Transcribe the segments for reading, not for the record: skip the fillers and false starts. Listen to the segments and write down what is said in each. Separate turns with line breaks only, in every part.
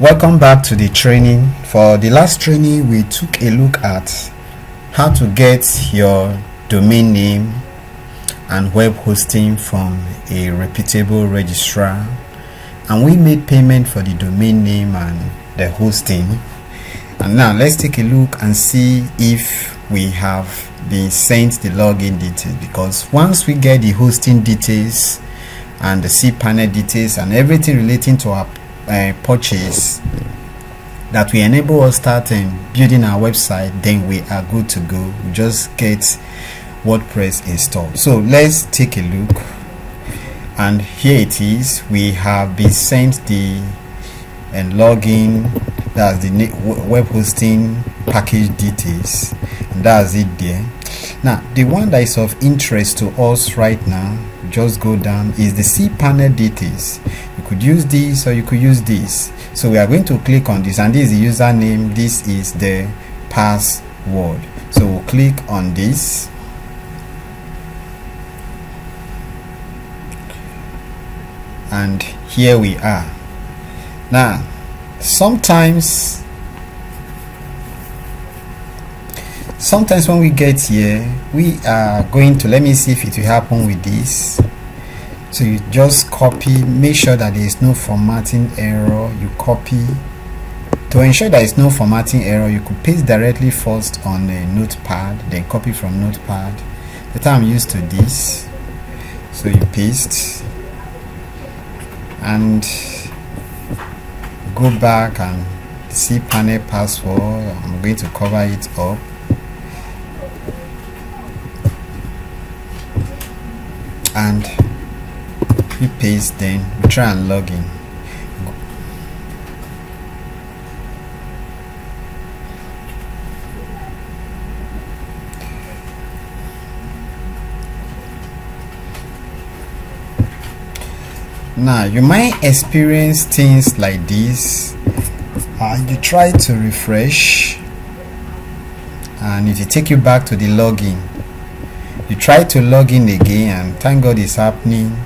Welcome back to the training. For the last training, we took a look at how to get your domain name and web hosting from a reputable registrar, and we made payment for the domain name and the hosting. And now let's take a look and see if we have been sent the login details, because once we get the hosting details and the cPanel details and everything relating to our purchase, that will enable us start building our website, then we are good to go. We just get WordPress installed. So let's take a look, and here it is. We have been sent the login, that's the web hosting package details, and that's it there. Now the one that is of interest to us right now, just go down, is the cPanel details. You could use this or you could use this. So we are going to click on this, and this is the username, this is the password. So we'll click on this, and here we are. Now sometimes when we get here, we are going to, let me see if it will happen with this. So you just copy, make sure that there is no formatting error. You copy. To ensure there is no formatting error, you could paste directly first on a notepad, then copy from notepad. But I'm used to this. So you paste and go back and see cPanel password. I'm going to cover it up. And we paste, then we try and log in. Now you might experience things like this. You try to refresh, and if you take you back to the login, you try to log in again, and thank God it's happening.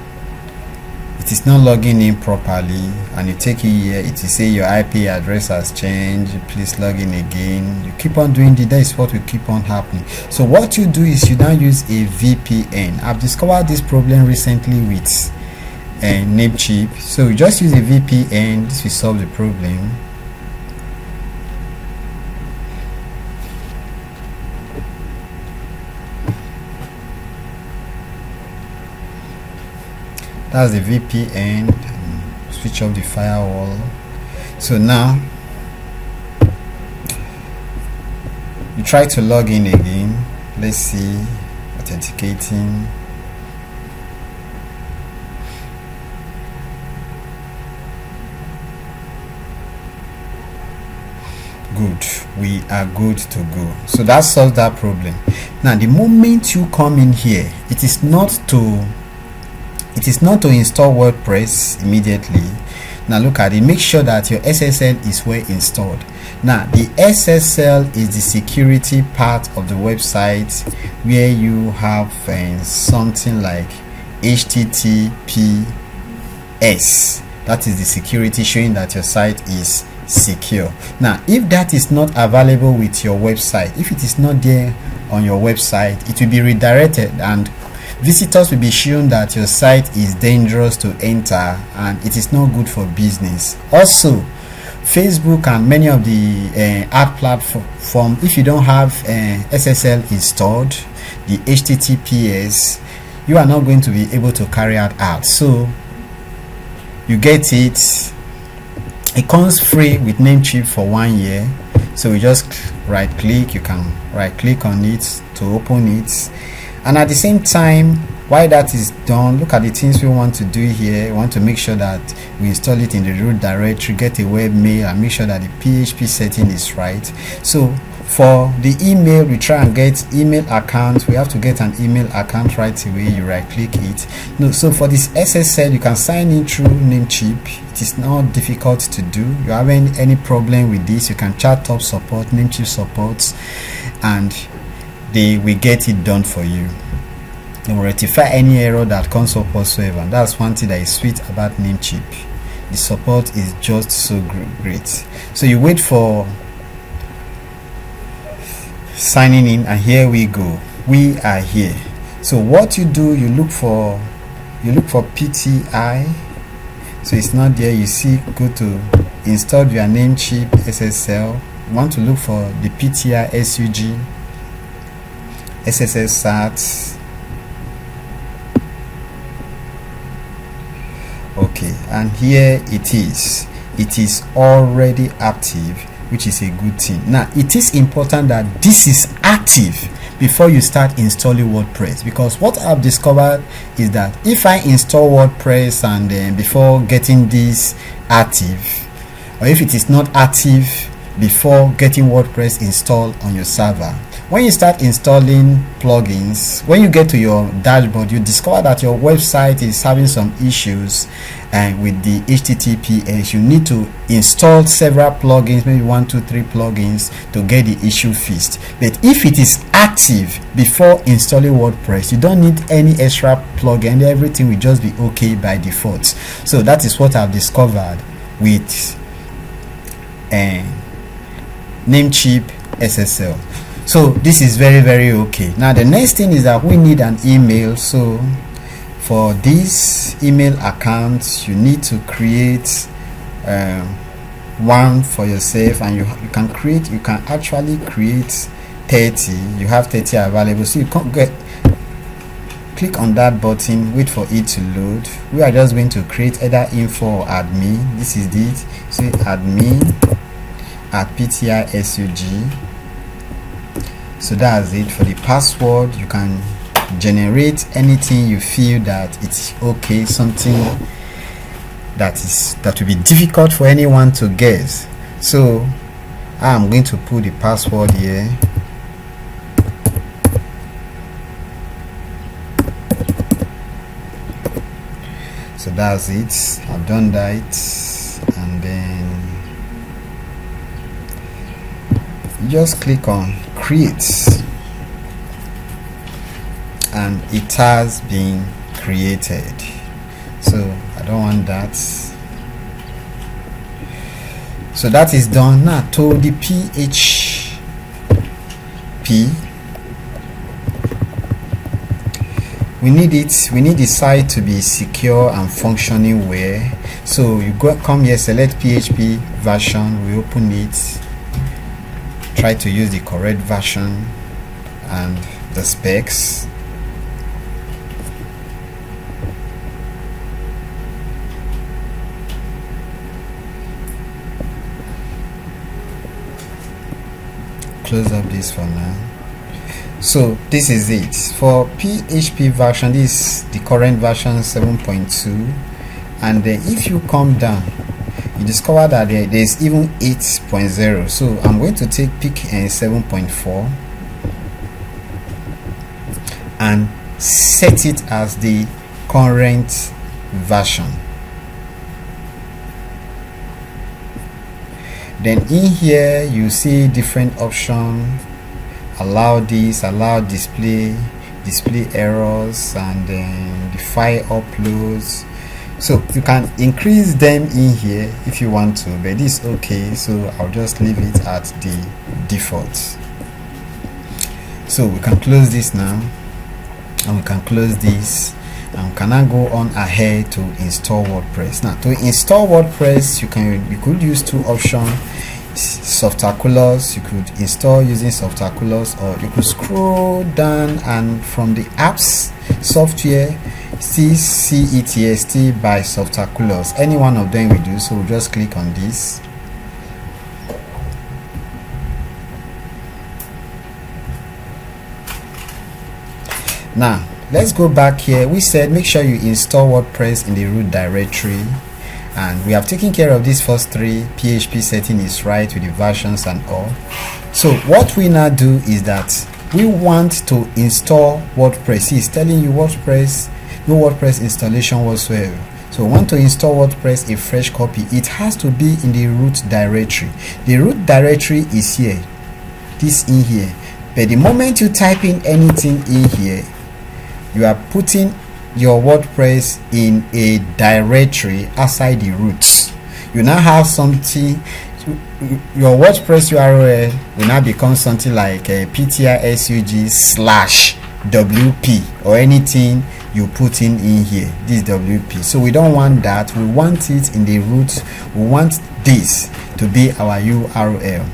It is not logging in properly, and you take it here, it will say your IP address has changed, please log in again. You keep on doing that is what will keep on happening. So what you do is you now use a VPN. I've discovered this problem recently with Namecheap. So you just use a VPN. This will solve the problem. That's the VPN. Switch off the firewall. So now you try to log in again. Let's see, authenticating. Good, we are good to go. So that solves that problem. Now the moment you come in here, it is not to install WordPress immediately. Now look at it, make sure that your SSL is well installed. Now the SSL is the security part of the website, where you have something like HTTPS. That is the security showing that your site is secure. Now if that is not available with your website, if it is not there on your website, it will be redirected, and visitors will be shown that your site is dangerous to enter and it is not good for business. Also, Facebook and many of the ad platform, if you don't have SSL installed, the HTTPS, you are not going to be able to carry out. So you get it. It comes free with Namecheap for 1 year. So we just right click. You can right click on it to open it. And at the same time, while that is done, look at the things we want to do here. We want to make sure that we install it in the root directory, get a webmail, and make sure that the PHP setting is right. So for the email, we try and get email account. We have to get an email account right away. You right click it. No, so for this SSL, you can sign in through Namecheap. It is not difficult to do. You have any problem with this, you can chat top support, Namecheap supports, and they will get it done for you. They will rectify any error that comes up whatsoever. That's one thing that is sweet about Namecheap. the support is just so great. So you wait for signing in, and here we go, we are here. So what you do, you look for PTI. So it's not there, you see, go to install your Namecheap SSL. You want to look for the PTI SUG SSL SAT. Okay, and here it is already active, which is a good thing. Now it is important that this is active before you start installing WordPress, because what I've discovered is that if I install WordPress and then before getting this active, or if it is not active before getting WordPress installed on your server, when you start installing plugins, when you get to your dashboard, you discover that your website is having some issues, and with the HTTPS you need to install several plugins, maybe 1, 2, 3 plugins to get the issue fixed. But if it is active before installing WordPress, you don't need any extra plugin, everything will just be okay by default. So that is what I've discovered with Namecheap SSL. So this is very okay. Now the next thing is that we need an email. So for this email account, you need to create one for yourself, and you can actually create 30. You have 30 available, so you can't click on that button, wait for it to load. We are just going to create either info or admin. This is it. Say admin at PTI SUG. So that's it. For the password, you can generate anything you feel that it's okay, something that will be difficult for anyone to guess. So I'm going to put the password here. So that's it. I've done that, and then you just click on create, and it has been created. So I don't want that. So that is done. Now to the PHP, we need the site to be secure and functioning well. So you come here, select PHP version, we open it, try to use the correct version and the specs. Close up this for now. So this is it for PHP version. This is the current version 7.2, and then if you come down, you discover that there's even 8.0. so I'm going to pick 7.4 and set it as the current version. Then in here you see different options. Allow this, allow display errors, and then the file uploads. So you can increase them in here if you want to, but this is okay, so I'll just leave it at the default. So we can close this now, and we can close this, and we can now go on ahead to install WordPress. Now to install WordPress, you could use two options. Softaculous, you could install using Softaculous, or you could scroll down and from the apps software see CETST by Softaculous. Any one of them we do, so we'll just click on this. Now let's go back here. We said make sure you install WordPress in the root directory, and we have taken care of these first three. PHP setting is right with the versions and all. So what we now do is that we want to install WordPress. He's telling you WordPress, no WordPress installation whatsoever. So we want to install WordPress, a fresh copy. It has to be in the root directory. The root directory is here, this in here. But the moment you type in anything in here, you are putting your WordPress in a directory outside the root. You now have something, your WordPress URL will now become something like ptrsug/wp or anything you put in here, this wp. So we don't want that. We want it in the root. We want this to be our URL.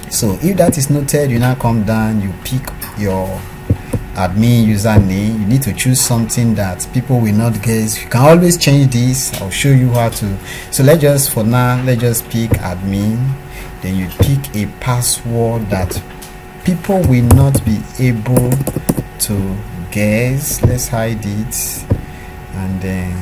So if that is noted, you now come down, you pick your admin username. You need to choose something that people will not guess. You can always change this. I'll show you how to. So let's just pick admin. Then you pick a password that people will not be able to guess. Let's hide it, and then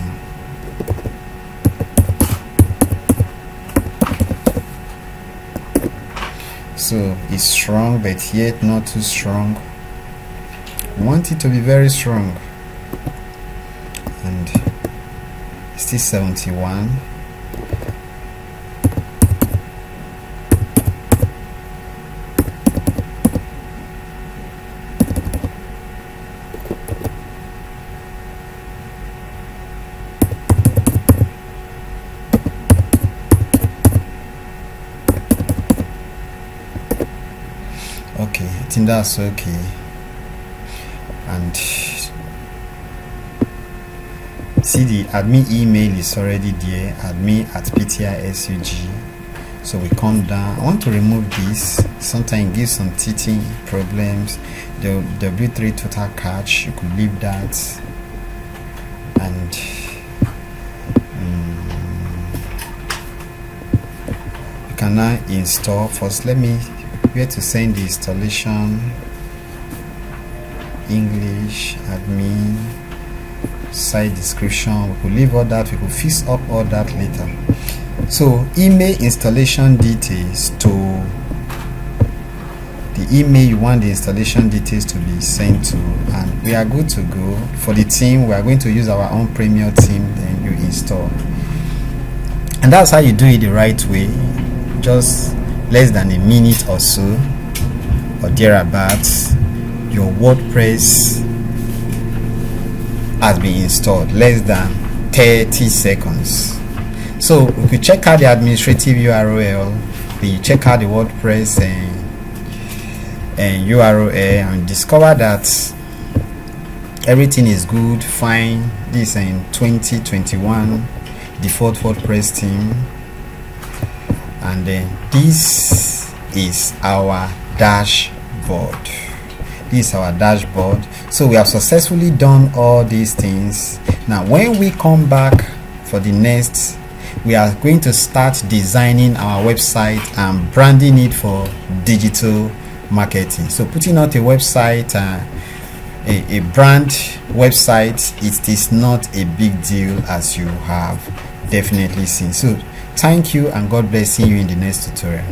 so it's strong but yet not too strong. We want it to be very strong, and it's still 71. Okay, I think that's okay. And see, the admin email is already there, admin@ptrsug. So we come down. I want to remove this. Sometimes it gives some teething problems. The W3 total cache, you could leave that. And you can now install. First, let me where to send the installation. English, admin, site description. We could leave all that. We could fix up all that later. So email installation details to the email you want the installation details to be sent to, and we are good to go. For the theme, we are going to use our own premium theme. Then you install, and that's how you do it the right way. Just less than a minute or so, or thereabouts, your WordPress has been installed. Less than 30 seconds. So we could check out the administrative URL, then you check out the WordPress and URL, and discover that everything is good, fine. This is in 2021 default WordPress theme, and then this is our dashboard. This is our dashboard. So we have successfully done all these things. Now when we come back for the next, we are going to start designing our website and branding it for digital marketing. So putting out a website, a brand website, it is not a big deal, as you have definitely seen. So thank you, and God bless you in the next tutorial.